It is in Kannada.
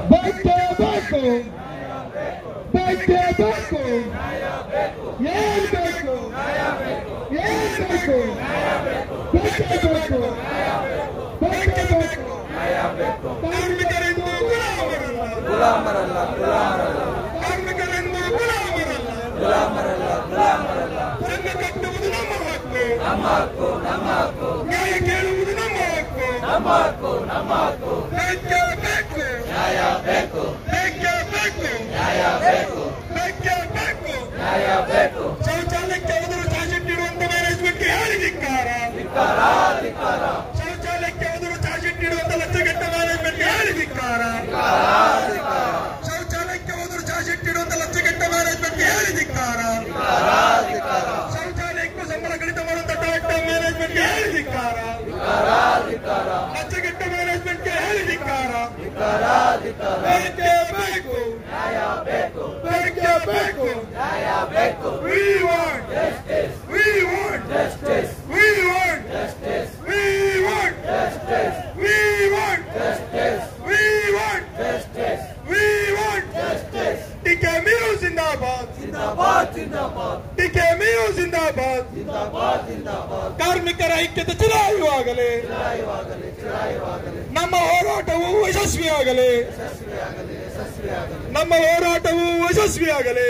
ಬೇಕೇ ಬೇಕು, ಬೇಕೇ ಬೇಕು, ಏನ್ ಬೇಕು, ಏನ್ ಬೇಕು, ಬೇಕೇ ಬೇಕು, ಬೇಕೇ ಬೇಕು. ಕಾರ್ಮಿಕರೆಂದು ಗುಲಾಮರಲ್ಲ, ಕಾರ್ಮಿಕರೆಂದು ಗುಲಾಮರಲ್ಲ. ಸಂಘ ಕಟ್ಟುವುದು ನಮ್ಮ ಹಕ್ಕು, ನ್ಯಾಯ ಕೇಳುವುದು ನಮ್ಮ ಹಕ್ಕು. ಬೇಕೇ ಬೇಕು, ಬೇಕೇ ಬೇಕು. ಶೌಚಾಲಯಕ್ಕೆ ಎದುರು ಚಾರ್ಜೆಟ್ಟಿಡುವಂತ ಮ್ಯಾನೇಜ್ಮೆಂಟ್ಗೆ ಹೇಳಿ ಧಿಕ್ಕಾರ. ಶೌಚಾಲಯಕ್ಕೆ ಎದುರು ಚಾರ್ಜೆಟ್ಟಿಡುವಂತ ಲಕ್ಷಗಟ್ಟ ಮ್ಯಾನೇಜ್ಮೆಂಟ್ಗೆ ಹೇಳಿ ಧಿಕ್ಕಾರ. ಶೌಚಾಲಯಕ್ಕೆ ಎದುರು ಚಾರ್ಜೆಟ್ಟಿಡುವಂತ ಲಕ್ಷಗಟ್ಟ ಮ್ಯಾನೇಜ್ಮೆಂಟ್ಗೆ ಹೇಳಿ ಧಿಕ್ಕಾರ. ಶೌಚಾಲಯಕ್ಕೂ ಸಂಬಳ ಕಡಿತ ಮಾಡುವಂತ ಡಾಕ್ಟರ್ ಮ್ಯಾನೇಜ್ಮೆಂಟ್ಗೆ ಹೇಳಿ ಧಿಕ್ಕಾರ. ಲಕ್ಷಗಟ್ಟ ಮ್ಯಾನೇಜ್ಮೆಂಟ್ಗೆ ಹೇಳಿ ಧಿಕ್ಕಾರ. ಬೇಕೇ ಬೇಕು, ಬೇಕೇ ಬೇಕು. We want justice. We want justice. We want justice. We want justice. We want justice. We want justice. We want justice. TKMU zindabad, zindabad, zindabad. TKMU ಜಿಂದಾಬಾದ್, ಜಿಂದಾಬಾದ್, ಜಿಂದಾಬಾದ್. ಕಾರ್ಮಿಕರ ಐಕ್ಯತೆ ಚಿರಾಯುವಾಗಲಿ, ನಮ್ಮ ಹೋರಾಟವು ಯಶಸ್ವಿಯಾಗಲಿ, ನಮ್ಮ ಹೋರಾಟವು ಯಶಸ್ವಿಯಾಗಲಿ.